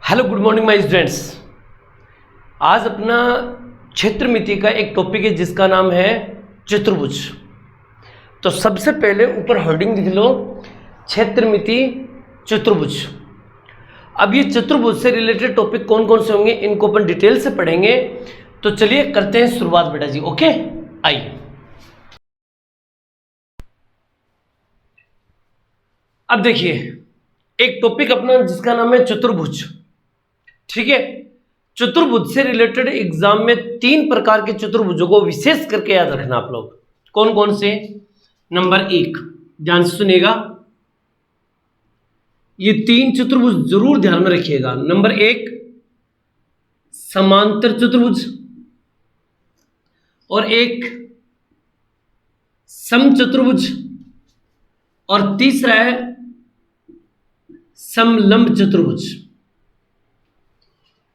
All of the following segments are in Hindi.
Hello good morning my students. आज अपना क्षेत्रमिति का एक टॉपिक है जिसका नाम है चतुर्भुज। तो सबसे पहले ऊपर हेडिंग लिख लो, क्षेत्रमिति चतुर्भुज। अब ये चतुर्भुज से रिलेटेड टॉपिक कौन कौन से होंगे इनको अपन डिटेल से पढ़ेंगे। तो चलिए करते हैं शुरुआत बेटा जी। ओके, आइए। अब देखिए एक टॉपिक अपना जिसका नाम है चतुर्भुज, ठीक है। चतुर्भुज से रिलेटेड एग्जाम में 3 प्रकार के चतुर्भुजों को विशेष करके याद रखना आप लोग। कौन कौन से? नंबर 1, ध्यान से सुनिएगा, ये 3 चतुर्भुज जरूर ध्यान में रखिएगा। नंबर 1 समांतर चतुर्भुज, और एक समचतुर्भुज, और तीसरा है समलंब चतुर्भुज।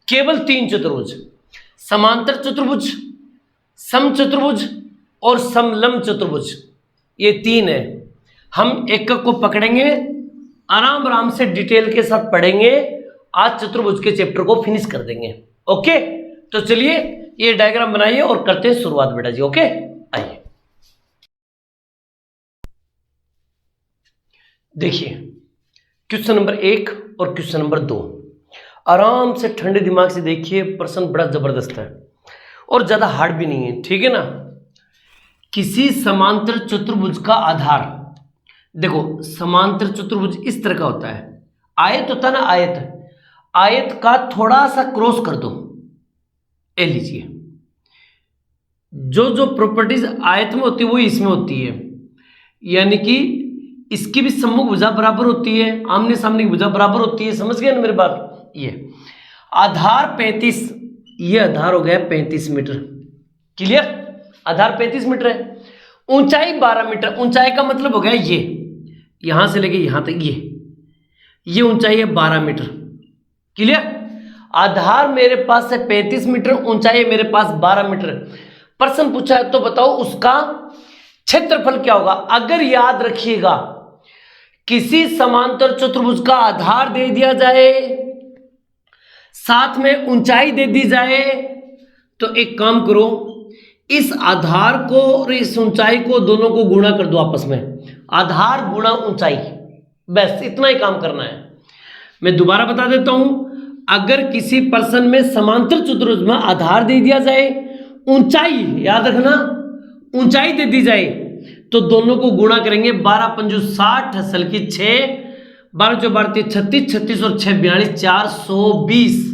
केवल 3 चतुर्भुज, समांतर चतुर्भुज, समचतुर्भुज और समलंब चतुर्भुज, ये 3 है। हम एक को पकड़ेंगे, आराम आराम से डिटेल के साथ पढ़ेंगे। आज चतुर्भुज के चैप्टर को फिनिश कर देंगे। ओके, तो चलिए ये डायग्राम बनाइए और करते हैं शुरुआत बेटा जी। ओके, आइए। देखिए क्वेश्चन नंबर 1 और क्वेश्चन नंबर 2, आराम से ठंडे दिमाग से देखिए। प्रश्न बड़ा जबरदस्त है और ज्यादा हार्ड भी नहीं है, ठीक है ना। किसी समांतर चतुर्भुज का आधार, देखो समांतर चतुर्भुज इस तरह का होता है। आयत होता है ना, आयत, आयत का थोड़ा सा क्रॉस कर दो, ये लीजिए। जो जो प्रॉपर्टीज आयत में होती है वो इसमें होती है, यानी कि इसकी भी सम्मुख भुजा बराबर होती है, आमने सामने की भुजा बराबर होती है। समझ गए ना मेरी बात? ये आधार 35, ये आधार हो गया 35 मीटर। क्लियर? आधार 35 मीटर है, ऊंचाई 12 मीटर। ऊंचाई का मतलब हो गया ये, यहां से लेके यहां तक, ये ऊंचाई है 12 मीटर। क्लियर? आधार मेरे पास है 35 मीटर, ऊंचाई मेरे पास 12 मीटर। प्रश्न पूछा है तो बताओ उसका क्षेत्रफल क्या होगा। अगर याद रखिएगा किसी समांतर चतुर्भुज का आधार दे दिया जाए, साथ में ऊंचाई दे दी जाए, तो एक काम करो, इस आधार को और इस ऊंचाई को दोनों को गुणा कर दो आपस में। आधार गुणा ऊंचाई, बस इतना ही काम करना है। मैं दोबारा बता देता हूं, अगर किसी प्रश्न में समांतर चतुर्भुज में आधार दे दिया जाए, ऊंचाई याद रखना, ऊंचाई दे दी जाए, तो दोनों को गुणा करेंगे। 12 पंजू 60, हसल की 6, 12 चौ 12 36, 36 और 6 42, 420,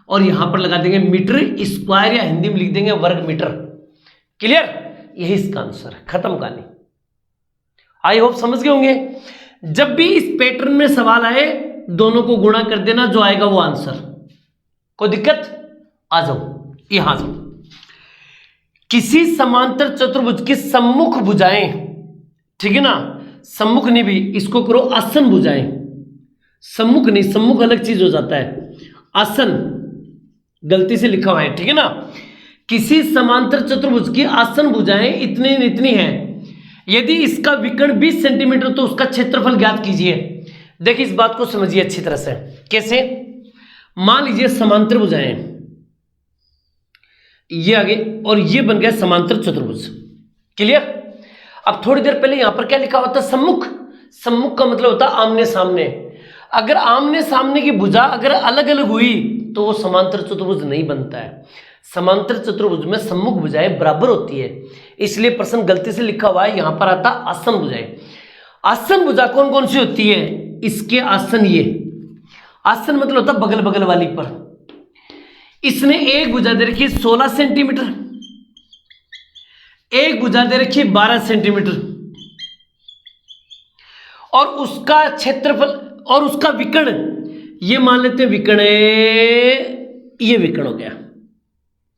और यहां पर लगा देंगे मीटर स्क्वायर, या हिंदी में लिख देंगे वर्ग मीटर। क्लियर? यही इसका आंसर है, खत्म कहानी। आई होप समझ गए होंगे। जब भी इस पैटर्न में सवाल आए, दोनों को गुणा कर देना, जो आएगा वो आंसर। कोई दिक्कत? आ जाओ, यहां जाओ। किसी समांतर चतुर्भुज की सम्मुख भुजाएं, ठीक है ना, सम्मुख नहीं भी, इसको करो आसन भुजाएं। सम्मुख नहीं, सम्मुख अलग चीज हो जाता है, आसन गलती से लिखा हुआ है, ठीक है ना। किसी समांतर चतुर्भुज की आसन भुजाएं इतनी इतनी है। यदि इसका विकर्ण 20 सेंटीमीटर तो उसका क्षेत्रफल ज्ञात कीजिए। देखिए इस बात को समझिए अच्छी तरह से। कैसे? मान लीजिए समांतर भुजाएं ये आगे, और ये बन गया समांतर चतुर्भुज। क्लियर? अब थोड़ी देर पहले यहां पर क्या लिखा होता है? सम्मुख। सम्मुख का मतलब होता है आमने सामने। अगर आमने सामने की भुजा अगर अलग अलग हुई तो वो समांतर चतुर्भुज नहीं बनता है। समांतर चतुर्भुज में सम्मुख भुजाएं बराबर होती है, इसलिए प्रश्न गलती से लिखा हुआ है, यहां पर आता आसन भुजाएं। आसन भुजा कौन कौन सी होती है? इसके आसन, ये आसन मतलब होता है बगल बगल वाली पर। इसने एक भुजा दे रखी 16 सेंटीमीटर, एक भुजा दे रखी 12 सेंटीमीटर, और उसका क्षेत्रफल और उसका विकर्ण, ये मान लेते हैं विकर्ण, ये विकर्ण हो गया,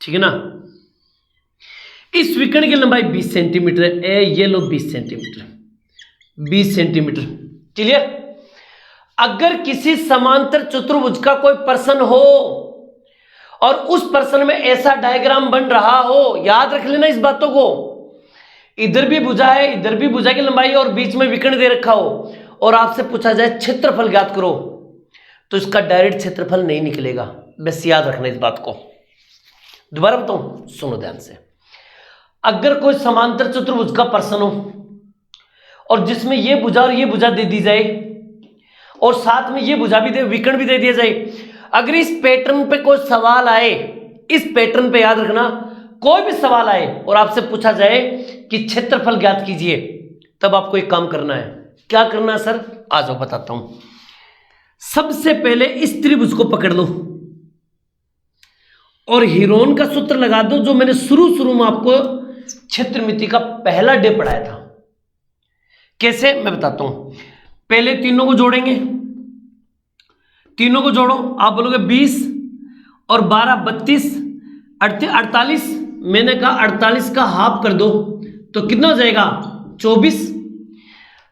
ठीक है ना। इस विकर्ण की लंबाई 20 सेंटीमीटर है, ये लो 20 सेंटीमीटर, 20 सेंटीमीटर। क्लियर? अगर किसी समांतर चतुर्भुज का कोई प्रश्न हो और उस प्रश्न में ऐसा डायग्राम बन रहा हो, याद रख लेना इस बातों को, इधर भी भुजा है, इधर भी भुजा की लंबाई, और बीच में विकर्ण दे रखा हो, और आपसे पूछा जाए क्षेत्रफल ज्ञात करो, तो इसका डायरेक्ट क्षेत्रफल नहीं निकलेगा, बस याद रखना इस बात को। दोबारा बताऊं, सुनो ध्यान से। अगर कोई समांतर चतुर्भुज का प्रश्न हो और जिसमें ये भुजा और ये भुजा दे दी जाए और साथ में ये भुजा भी दे, विकर्ण भी दे दिया जाए, अगर इस पैटर्न पे कोई सवाल आए, इस पैटर्न पे याद रखना, कोई भी सवाल आए और आपसे पूछा जाए कि क्षेत्रफल ज्ञात कीजिए, तब आपको एक काम करना है। क्या करना है सर? आ जाओ बताता हूं। सबसे पहले इस त्रिभुज को पकड़ लो और हीरोन का सूत्र लगा दो, जो मैंने शुरू में आपको क्षेत्रमिति का पहला डे पढ़ाया था। कैसे, मैं बताता हूं। पहले तीनों को जोड़ेंगे, तीनों को जोड़ो, आप बोलोगे 20 और 12 32 48। मैंने कहा 48 का हाफ कर दो तो कितना हो जाएगा? 24।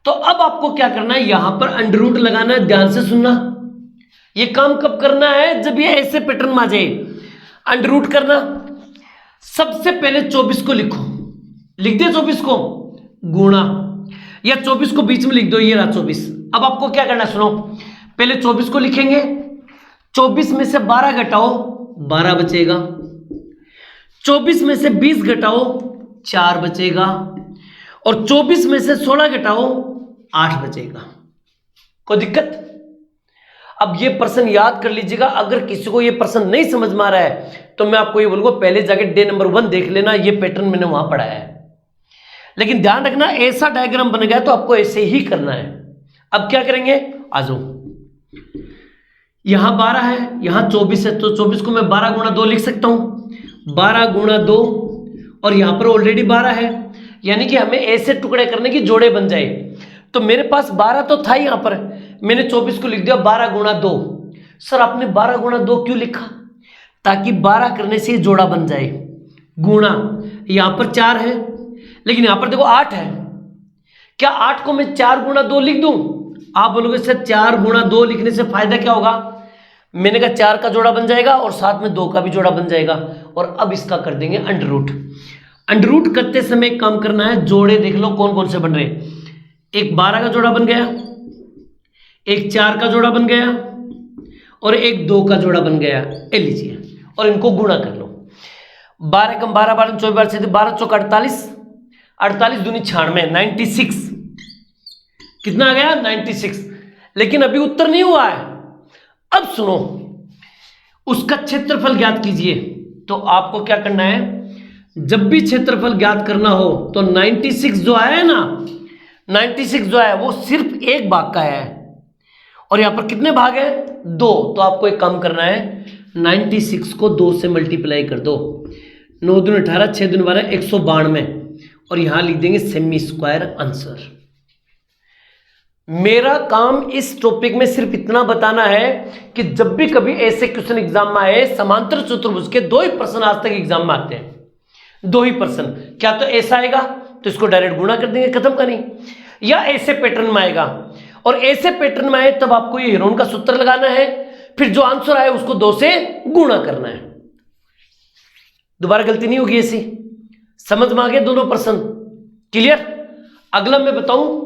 तो अब आपको क्या करना है, यहां पर अंडर रूट लगाना है। ध्यान से सुनना, ये काम कब करना है? जब ये ऐसे पैटर्न में आ जाए। अंडर रूट करना, सबसे पहले 24 को लिखो, लिख दिया 24 को, गुणा, या 24 को बीच में लिख दो, ये रहा 24। अब आपको क्या करना है, सुनो। पहले 24 को लिखेंगे, 24 में से 12 घटाओ, 12 बचेगा। 24 में से 20 घटाओ, 4 बचेगा। और 24 में से 16 घटाओ, 8 बचेगा। कोई दिक्कत? अब ये प्रश्न याद कर लीजिएगा। अगर किसी को ये प्रश्न नहीं समझ में आ रहा है तो मैं आपको ये बोलूंगा, पहले जाके डे नंबर 1 देख लेना, ये पैटर्न मैंने वहां पढ़ाया है। लेकिन ध्यान रखना, ऐसा डायग्राम बन गया तो आपको ऐसे ही करना है। अब क्या करेंगे, आ जाओ। यहां 12 है, यहां 24 है, तो 24 को मैं 12 गुणा 2 लिख सकता हूं। 12 गुणा 2, और यहां पर ऑलरेडी 12 है, यानी कि हमें ऐसे टुकड़े करने की जोड़े बन जाए। तो मेरे पास 12 तो था यहां पर, मैंने 24 को लिख दिया 12 गुणा 2। सर आपने 12 गुणा 2 क्यों लिखा? ताकि 12 करने से जोड़ा बन जाए। गुणा, यहां पर 4 है, लेकिन यहां पर देखो 8 है। क्या 8 को मैं 4 गुणा 2 लिख दूं? आप बोलोगे सर 4 गुणा 2 लिखने से फायदा क्या होगा? मैंने कहा 4 का जोड़ा बन जाएगा और साथ में 2 का भी जोड़ा बन जाएगा। और अब इसका कर देंगे अंडर रूट। अंडर रूट करते समय एक काम करना है, जोड़े देख लो कौन कौन से बन रहे हैं। एक 12 का जोड़ा बन गया, एक 4 का जोड़ा बन गया, और एक 2 का जोड़ा बन गया। ले लीजिए और इनको गुणा कर लो। 12 कम 12, 12 24 से 12 चौक 48, 48 दूनी 96, 96। कितना आ गया? 96। लेकिन अभी उत्तर नहीं हुआ है। अब सुनो, उसका क्षेत्रफल ज्ञात कीजिए। तो आपको क्या करना है, जब भी क्षेत्रफल ज्ञात करना हो तो 96 जो आया है ना, 96 जो है वो सिर्फ एक भाग का है, और यहां पर कितने भाग है? 2। तो आपको एक काम करना है, 96 को 2 से मल्टीप्लाई कर दो। 9 दूनी 18, 6 दूनी 12, 192, और यहां लिख देंगे सेमी स्क्वायर आंसर। मेरा काम इस टॉपिक में सिर्फ इतना बताना है कि जब भी कभी ऐसे क्वेश्चन एग्जाम में आए, समांतर चतुर्भुज के 2 ही प्रश्न आज तक एग्जाम में आते हैं, 2 ही प्रश्न। क्या तो ऐसा आएगा तो इसको डायरेक्ट गुणा कर देंगे, खत्म करें, या ऐसे पैटर्न में आएगा। और ऐसे पैटर्न में आए तब आपको ये हीरोन का सूत्र लगाना है, फिर जो आंसर आए उसको 2 से गुणा करना है। दोबारा गलती नहीं होगी ऐसी। समझ में आ गए दोनों प्रश्न? क्लियर? अगला मैं बताऊं,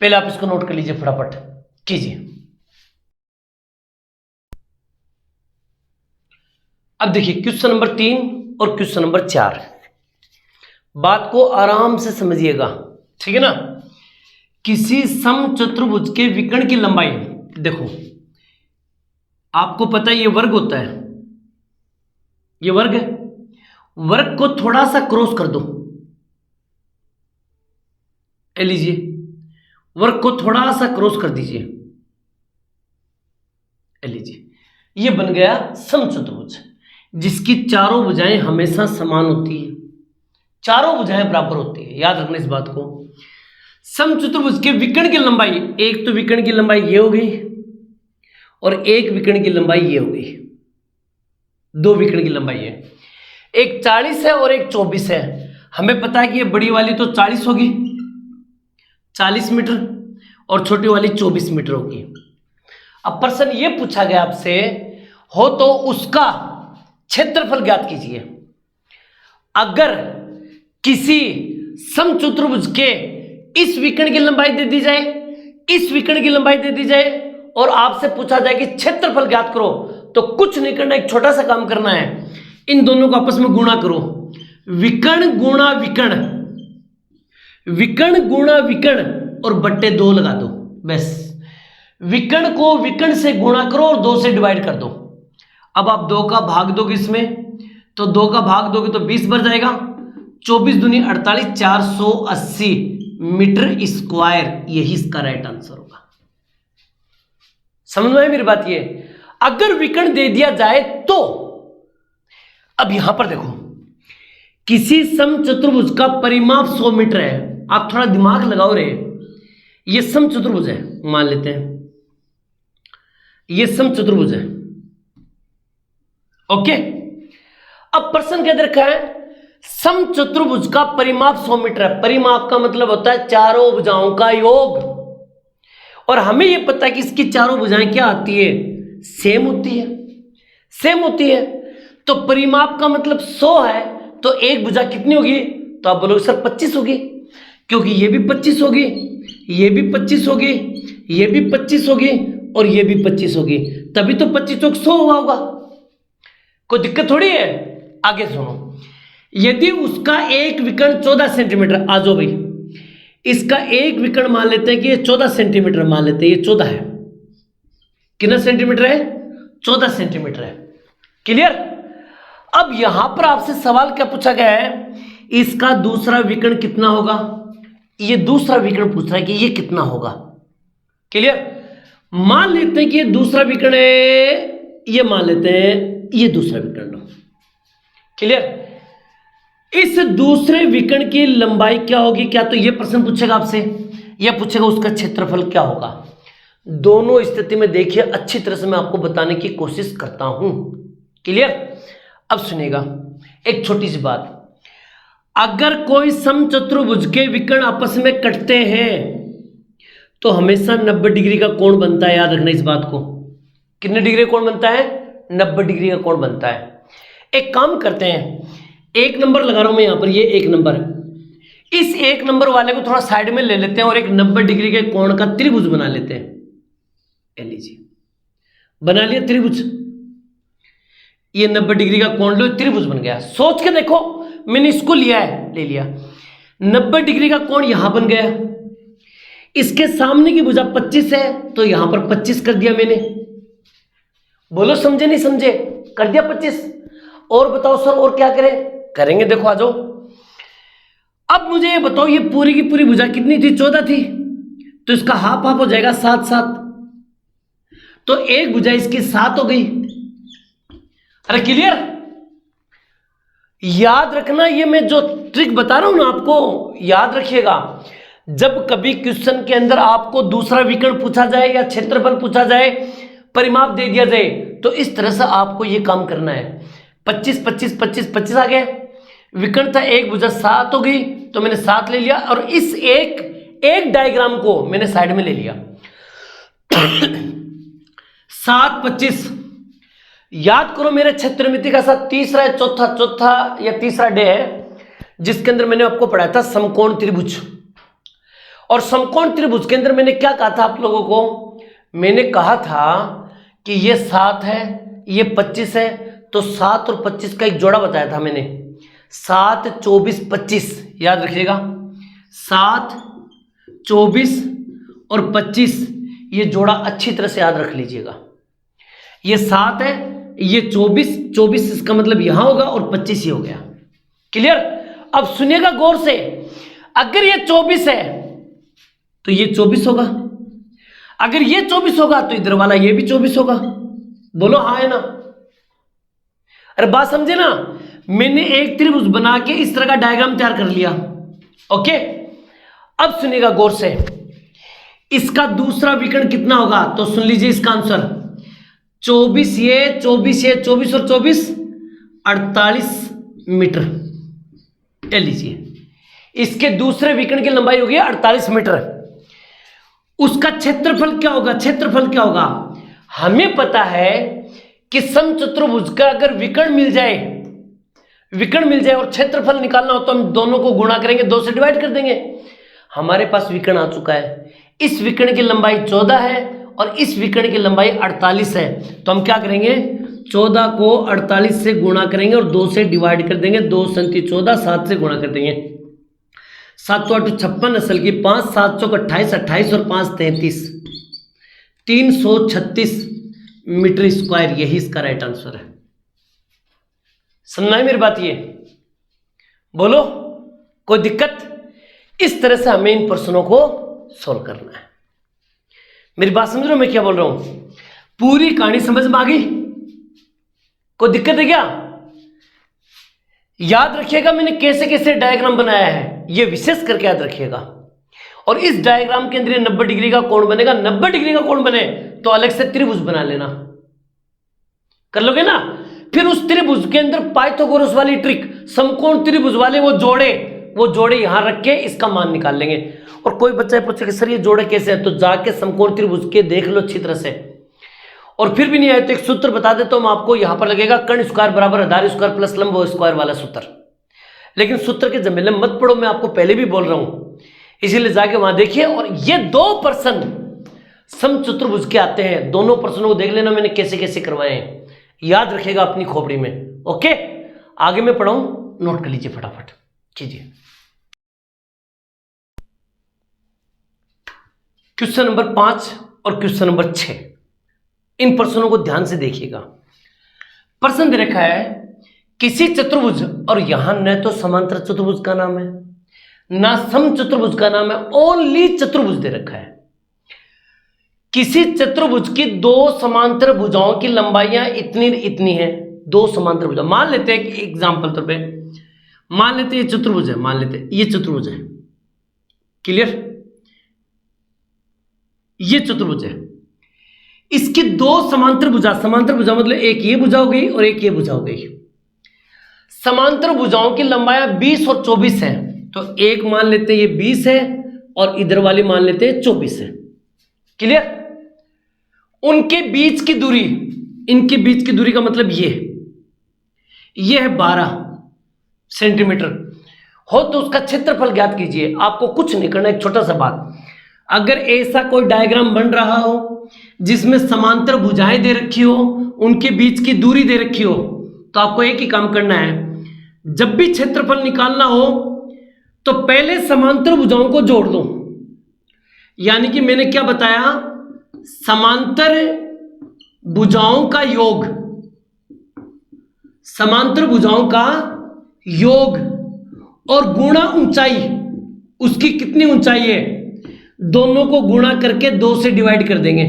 पहले आप इसको नोट कर लीजिए, फटाफट कीजिए। अब देखिए क्वेश्चन नंबर 3 और क्वेश्चन नंबर 4, बात को आराम से समझिएगा, ठीक है ना। किसी समचतुर्भुज के विकर्ण की लंबाई, देखो आपको पता है ये वर्ग होता है, ये वर्ग है, वर्ग को थोड़ा सा क्रॉस कर दो, लीजिए वर्ग को थोड़ा सा क्रॉस कर दीजिए, लीजिए ये बन गया समचतुर्भुज, जिसकी चारों भुजाएं हमेशा समान होती है, चारों भुजाएं बराबर होती है। याद रखना इस बात को। समचतुर्भुज के विकर्ण की लंबाई, एक तो विकर्ण की लंबाई ये हो गई और एक विकर्ण की लंबाई ये हो गई, 2 विकर्ण की लंबाई है। एक 40 है और एक 24 है। हमें पता है कि ये बड़ी वाली तो 40 होगी, 40 मीटर, और छोटी वाली 24 मीटर होगी। अब प्रश्न ये पूछा गया आपसे हो तो उसका क्षेत्रफल ज्ञात कीजिए। अगर किसी समचतुर्भुज के इस विकर्ण की लंबाई दे दी जाए, इस विकर्ण की लंबाई दे दी जाए और आपसे पूछा जाए कि क्षेत्रफल ज्ञात करो, तो कुछ नहीं करना, एक छोटा सा काम करना है, इन दोनों को आपस में गुणा करो, विकर्ण गुणा विकर्ण, विकर्ण गुणा विकर्ण और बट्टे 2 लगा दो, बस। विकर्ण को विकर्ण से गुणा करो और 2 से डिवाइड कर दो। अब आप 2 का भाग दोगे इसमें, तो 2 का भाग दोगे तो 20 बढ़ जाएगा, 24 दूनी 48, 480 मीटर स्क्वायर, यही इसका राइट आंसर होगा। समझ में आया मेरी बात? ये अगर विकर्ण दे दिया जाए तो अब यहां पर देखो, किसी समचतुर्भुज का परिमाप 100 मीटर है, आप थोड़ा दिमाग लगाओ रे, ये समचतुर्भुज है, मान लेते हैं ये समचतुर्भुज है, ओके। अब प्रश्न क्या दे रखा है, समचतुर्भुज का परिमाप 100 मीटर है। परिमाप का मतलब होता है चारों भुजाओं का योग, और हमें यह पता है कि इसकी चारों भुजाएं क्या आती है, सेम होती है, सेम होती है। तो परिमाप का मतलब 100 है, तो एक भुजा कितनी होगी, तो आप बोलोगे सर 25 होगी, क्योंकि ये भी 25 होगी, ये भी 25 होगी, ये भी 25 होगी और ये भी 25 होगी, तभी तो 25 चौक 100 हुआ होगा। कोई दिक्कत थोड़ी है। आगे सुनो, यदि उसका एक विकर्ण 14 सेंटीमीटर, आ जाओ भाई, इसका एक विकर्ण मान लेते हैं कि ये 14 सेंटीमीटर मान लेते हैं, ये 14 है, कितना सेंटीमीटर है, 14 सेंटीमीटर है, क्लियर। अब यहां पर आपसे सवाल क्या पूछा गया है, इसका दूसरा विकर्ण कितना होगा, ये दूसरा विकर्ण पूछ रहा है कि ये कितना होगा, क्लियर। मान लेते हैं कि ये दूसरा विकर्ण है, ये मान लेते हैं ये दूसरा विकर्ण, क्लियर। इस दूसरे विकर्ण की लंबाई क्या होगी, क्या तो ये प्रश्न पूछेगा आपसे, यह पूछेगा उसका क्षेत्रफल क्या होगा। दोनों स्थिति में देखिए अच्छी तरह से मैं आपको बताने की कोशिश करता हूं, क्लियर। अब सुनिएगा एक छोटी सी बात, अगर कोई समचतुर्भुज के विकर्ण आपस में कटते हैं तो हमेशा 90 डिग्री का कोण बनता है, याद रखना इस बात को। कितने डिग्री का कोण बनता है, 90 डिग्री का कोण बनता है। एक काम करते हैं, एक नंबर लगा रहा हूं मैं यहां पर, ये एक नंबर, इस एक नंबर वाले को थोड़ा साइड में ले लेते हैं और एक 90 डिग्री के कोण का त्रिभुज बना लेते हैं। ले लीजिए, बना लिया त्रिभुज, ये 90 डिग्री का कोण लो, त्रिभुज बन गया। सोच के देखो, मैंने इसको लिया है, ले लिया, 90 डिग्री का कोण यहां बन गया, इसके सामने की भुजा 25 है तो यहां पर 25 कर दिया मैंने। बोलो समझे नहीं समझे, कर दिया 25। और बताओ सर और क्या करें, करेंगे, देखो आ जाओ। अब मुझे ये बताओ, ये पूरी की पूरी भुजा कितनी थी, 14 थी, तो इसका हाफ हाफ हो जाएगा 7 7, तो एक भुजा इसकी 7 हो गई। अरे क्लियर, याद रखना, ये मैं जो ट्रिक बता रहा हूं ना आपको, याद रखिएगा। जब कभी क्वेश्चन के अंदर आपको दूसरा विकर्ण पूछा जाए या क्षेत्रफल पूछा जाए, परिमाप दे दिया जाए, तो इस तरह से आपको यह काम करना है। 25 25 25 25 आ गया, विकर्ण था, एक भुजा 7 हो गई, तो मैंने 7 ले लिया, और इस एक डायग्राम को मैंने साइड में ले लिया। 7 25, याद करो मेरे क्षेत्रमिति का साथ तीसरा है, चौथा या तीसरा डे है, जिसके अंदर मैंने आपको पढ़ाया था समकोण त्रिभुज। और समकोण त्रिभुज के अंदर मैंने क्या कहा था आप लोगों को, मैंने कहा था कि ये 7 है, ये 25 है, तो 7 और 25 का एक जोड़ा बताया था मैंने, 7 24 25, याद रखिएगा, 7 24 और 25, ये जोड़ा अच्छी तरह से याद रख लीजिएगा। ये 7 है, ये 24 इसका मतलब यहां होगा, और 25 ये हो गया, क्लियर। अब सुनिएगा गौर से, अगर ये 24 है तो ये 24 होगा, अगर ये 24 होगा तो इधर वाला ये भी 24 होगा। बोलो हाँ है ना। अरे बात समझे ना, मैंने एक त्रिभुज बना के इस तरह का डायग्राम तैयार कर लिया, ओके। अब सुनिएगा गौर से, इसका दूसरा विकर्ण कितना होगा, तो सुन लीजिए इसका आंसर, 24 ये 24 और 24 48 मीटर, ले लीजिए। इसके दूसरे विकर्ण की लंबाई होगी 48 मीटर। उसका क्षेत्रफल क्या होगा, क्षेत्रफल क्या होगा, हमें पता है कि समचतुर्भुज का अगर विकर्ण मिल जाए और क्षेत्रफल निकालना हो तो हम दोनों को गुणा करेंगे, 2 से डिवाइड कर देंगे। हमारे पास विकर्ण आ चुका है, इस विकर्ण की लंबाई 14 है और इस विकर्ण की लंबाई 48 है, तो हम क्या करेंगे 14 को 48 से गुणा करेंगे और 2 से डिवाइड कर देंगे। 2 संति 14, 7 से गुणा कर देंगे। 7 तो 8 56 असल की 5, 7 चौक 28, 28 और 5 33, 336 मीटर स्क्वायर, यही इसका राइट आंसर है। समझना है मेरी बात? ये बोलो कोई दिक्कत? इस तरह से हमें इन प्रश्नों को सॉल्व करना है। मेरी बात समझ रहे हो मैं क्या बोल रहा हूं? पूरी कहानी समझ में आ गई? कोई दिक्कत है क्या? याद रखिएगा मैंने कैसे कैसे डायग्राम बनाया है, ये विशेष करके याद रखिएगा। और इस डायग्राम के अंदर 90 डिग्री का कोण बनेगा। 90 डिग्री का कोण बने तो अलग से त्रिभुज बना लेना, कर लोगे ना? फिर उस त्रिभुज के अंदर पाइथागोरस वाली ट्रिक, समकोण त्रिभुज वाले वो जोड़े यहां रख के इसका मान निकाल लेंगे। और कोई बच्चा पूछेगा सर ये जोड़े कैसे है, तो जाके समकोण त्रिभुज के देख लो अच्छी तरह से। और फिर भी नहीं आए तो एक सूत्र बता दे तो हम आपको यहां पर लगेगा कर्ण स्क्वायर बराबर आधार स्क्वायर प्लस लंब स्क्वायर वाला सूत्र। लेकिन सूत्र के जमेले मत पढ़ो, मैं आपको पहले भी बोल रहा हूं, इसीलिए जाके वहां देखिए। और ये 2 प्रश्न समचतुर्भुज के आते हैं, दोनों प्रश्नों को देख लेना मैंने कैसे कैसे करवाए हैं, याद रखेगा अपनी खोपड़ी में। ओके, आगे मैं पढ़ाऊं, नोट कर लीजिए फटाफट कीजिए। क्वेश्चन नंबर 5 और क्वेश्चन नंबर 6, इन प्रश्नों को ध्यान से देखिएगा। प्रश्न दे रखा है किसी चतुर्भुज, और यहां न तो समांतर चतुर्भुज का नाम है ना सम चतुर्भुज का नाम है, ओनली चतुर्भुज दे रखा है। किसी चतुर्भुज की 2 समांतर भुजाओं की लंबाइयां इतनी इतनी है। 2 समांतर भुजा मान लेते हैं, एग्जाम्पल तौर पे मान लेते हैं ये चतुर्भुज है, मान लेते हैं ये चतुर्भुज है। क्लियर? ये चतुर्भुज है, इसकी 2 समांतर भुजा मतलब एक ये भुजा हो गई और एक ये भुजा हो गई। समांतर भुजाओं की लंबाई 20 और 24 है, तो एक मान लेते हैं ये 20 है और इधर वाली मान लेते हैं 24 है। क्लियर? उनके बीच की दूरी, इनके बीच की दूरी का मतलब ये है 12 सेंटीमीटर हो, तो उसका क्षेत्रफल ज्ञात कीजिए। आपको कुछ नहीं करना, एक छोटा सा बात, अगर ऐसा कोई डायग्राम बन रहा हो जिसमें समांतर भुजाएं दे रखी हो, उनके बीच की दूरी दे रखी हो, तो आपको एक ही काम करना है, जब भी क्षेत्रफल निकालना हो तो पहले समांतर भुजाओं को जोड़ दो। यानी कि मैंने क्या बताया, समांतर भुजाओं का योग, समांतर भुजाओं का योग और गुणा ऊंचाई, उसकी कितनी ऊंचाई है, दोनों को गुणा करके 2 से डिवाइड कर देंगे।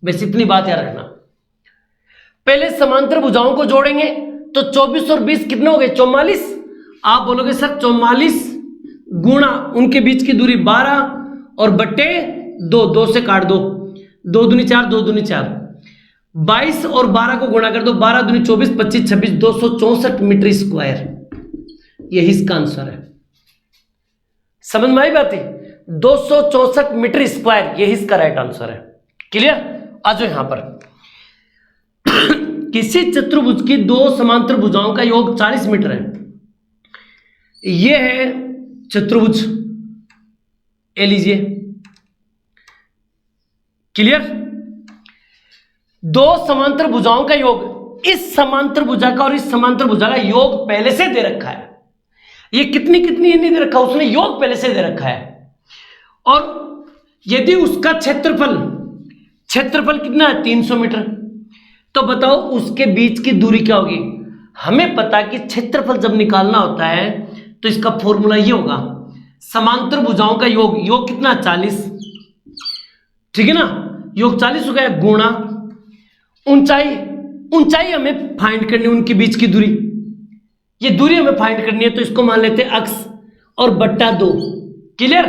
बस इतनी बात याद रखना। पहले समांतर भुजाओं को जोड़ेंगे तो 24 और 20 कितने हो गए, 44। आप बोलोगे सर 44 गुणा उनके बीच की दूरी 12 और बट्टे 2 से काट दो, 2 दूनी 4, 2 दूनी 4, 22 और 12 को गुणा कर दो, 12 दूनी 24, 25 26, 264 मीटर स्क्वायर, यही इसका आंसर है। समझ में आई बात है? 264 मीटर स्क्वायर, यही इसका राइट आंसर है। क्लियर? आ जाओ यहां पर। किसी चतुर्भुज की 2 समांतर भुजाओं का योग 40 मीटर है। यह है चतुर्भुज, ए लीजिए। क्लियर? 2 समांतर भुजाओं का योग, इस समांतर भुजा का और इस समांतर भुजा का योग पहले से दे रखा है। ये कितनी नहीं दे रखा, उसने योग पहले से दे रखा है। और यदि उसका क्षेत्रफल कितना है, 300 मीटर, तो बताओ उसके बीच की दूरी क्या होगी। हमें पता कि क्षेत्रफल जब निकालना होता है तो इसका फॉर्मूला ये होगा, समांतर भुजाओं का योग कितना, 40, ठीक है ना, योग 40 हो गया, गुणा ऊंचाई हमें फाइंड करनी है, उनके बीच की दूरी, ये दूरी हमें फाइंड करनी है, तो इसको मान लेते हैं अक्स और बट्टा 2। क्लियर?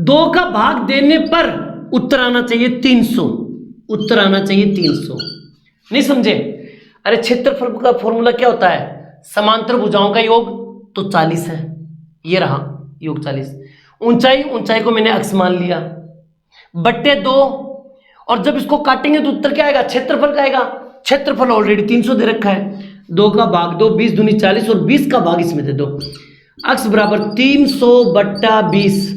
2 का भाग देने पर उत्तर आना चाहिए 300, उत्तर आना चाहिए 300। नहीं समझे? अरे क्षेत्रफल का फॉर्मूला क्या होता है, समांतर भुजाओं का योग तो 40 है, ये रहा योग 40, ऊंचाई को मैंने अक्स मान लिया, बट्टे 2, और जब इसको काटेंगे तो उत्तर क्या आएगा, क्षेत्रफल का आएगा। क्षेत्रफल ऑलरेडी 300 दे रखा है, 2 का भाग 2, 20 दूनी 40 और 20 का भाग इसमें दे दो, अक्स बराबर 300 बट्टा 20,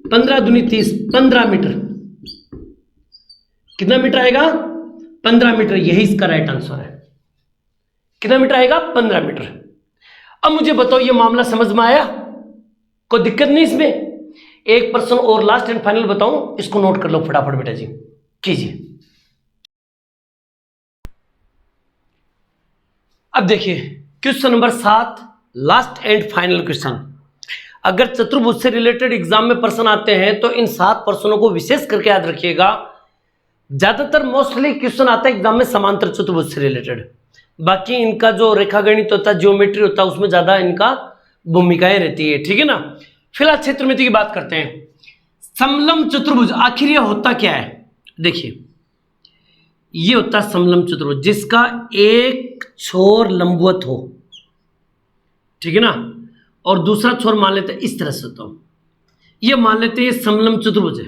15 दूनी 30, 15 मीटर। कितना मीटर आएगा? 15 मीटर। यही इसका राइट आंसर है। कितना मीटर आएगा? 15 मीटर। अब मुझे बताओ, ये मामला समझ में आया? कोई दिक्कत नहीं इसमें? एक प्रश्न और लास्ट एंड फाइनल बताऊं, इसको नोट कर लो फटाफट बेटा जी, कीजिए। अब देखिए question number 7, last and final question. अगर चतुर्भुज से रिलेटेड एग्जाम में प्रश्न आते हैं तो इन 7 प्रश्नों को विशेष करके याद रखिएगा। ज्यादातर मोस्टली क्वेश्चन आता है एग्जाम में समांतर चतुर्भुज से रिलेटेड, बाकी इनका जो रेखागणित होता है, ज्योमेट्री होता है, उसमें ज्यादा इनका भूमिकाएं रहती है, ठीक है ना। फिलहाल क्षेत्रमिति की बात करते हैं। समलंब चतुर्भुज आखिर ये होता क्या है? देखिए, ये होता है समलंब चतुर्भुज जिसका एक छोर लंबवत हो, ठीक है ना, और दूसरा छोर मान लेते हैं इस तरह से होता हो। ये मान लेते हैं ये समलंब चतुर्भुज है।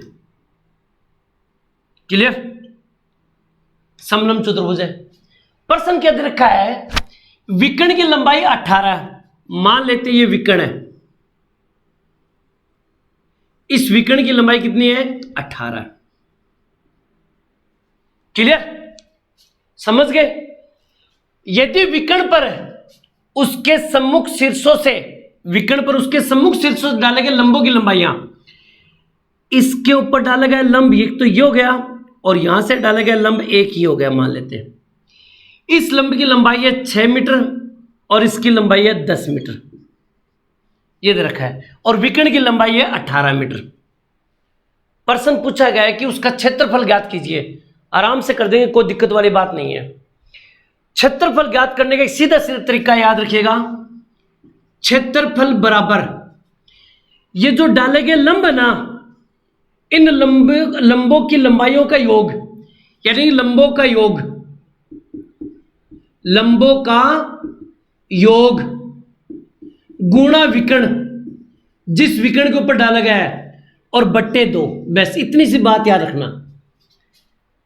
क्लियर? समलंब चतुर्भुज है। प्रश्न क्या दे रखा है? विकर्ण की लंबाई 18 है। मान लेते हैं ये विकर्ण है। इस विकर्ण की लंबाई कितनी है? 18। क्लियर? समझ गए? यदि विकर्ण पर उसके सम्मुख शीर्षों से, विकर्ण पर उसके सम्मुख शीर्षों से डाले गए लंबों की लंबाइयां, इसके ऊपर डाला गया लंब एक तो ये हो गया, और यहां से डाला गया लंब एक ही हो गया। मान लेते हैं इस लंब की लंबाई है 6 मीटर और इसकी लंबाई है 10 मीटर, ये दे रखा है, और विकर्ण की लंबाई है 18 मीटर। प्रश्न पूछा गया है कि उसका क्षेत्रफल ज्ञात कीजिए। आराम से कर देंगे, कोई दिक्कत वाली बात नहीं है। क्षेत्रफल ज्ञात करने का सीधा सीधा तरीका याद रखिएगा। क्षेत्रफल बराबर ये जो डाले गए लंब है ना, इन लंबों की लंबाइयों का योग, यानी लंबों का योग, लंबों का योग गुणा विकर्ण, जिस विकर्ण के ऊपर डाला गया है, और बट्टे 2। बस इतनी सी बात याद रखना,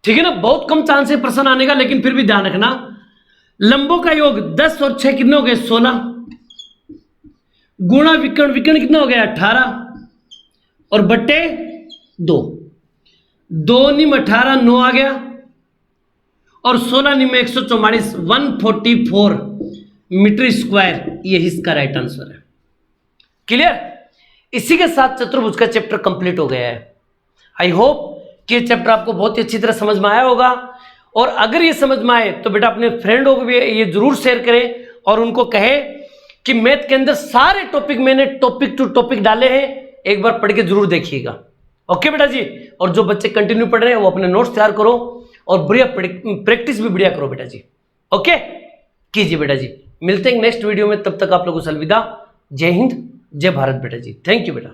ठीक है ना। बहुत कम चांस है प्रश्न आने का, लेकिन फिर भी ध्यान रखना। लंबों का योग 10 और 6 कितने हो गए? 16, गुणा विकर्ण, विकर्ण कितना हो गया? 18, और बट्टे 2। 2 निम 18, 9 आ गया, और 16 निम 144, 144 मीटर स्क्वायर। यही इसका राइट आंसर है। क्लियर? इसी के साथ चतुर्भुज का चैप्टर कंप्लीट हो गया है। आई होप कि ये चैप्टर आपको बहुत ही अच्छी तरह समझ में आया होगा, और अगर ये समझ में आए तो बेटा अपने फ्रेंडों को भी ये जरूर शेयर करें और उनको कहें कि मैथ के अंदर सारे टॉपिक मैंने टॉपिक टू टॉपिक डाले हैं, एक बार पढ़ के जरूर देखिएगा। ओके बेटा जी। और जो बच्चे कंटिन्यू पढ़ रहे हैं वो अपने नोट्स तैयार करो और बढ़िया प्रैक्टिस भी बढ़िया करो बेटा जी। ओके, कीजिए बेटा जी। मिलते हैं नेक्स्ट वीडियो में, तब तक आप लोगों से अलविदा। जय हिंद, जय भारत बेटा जी। थैंक यू बेटा।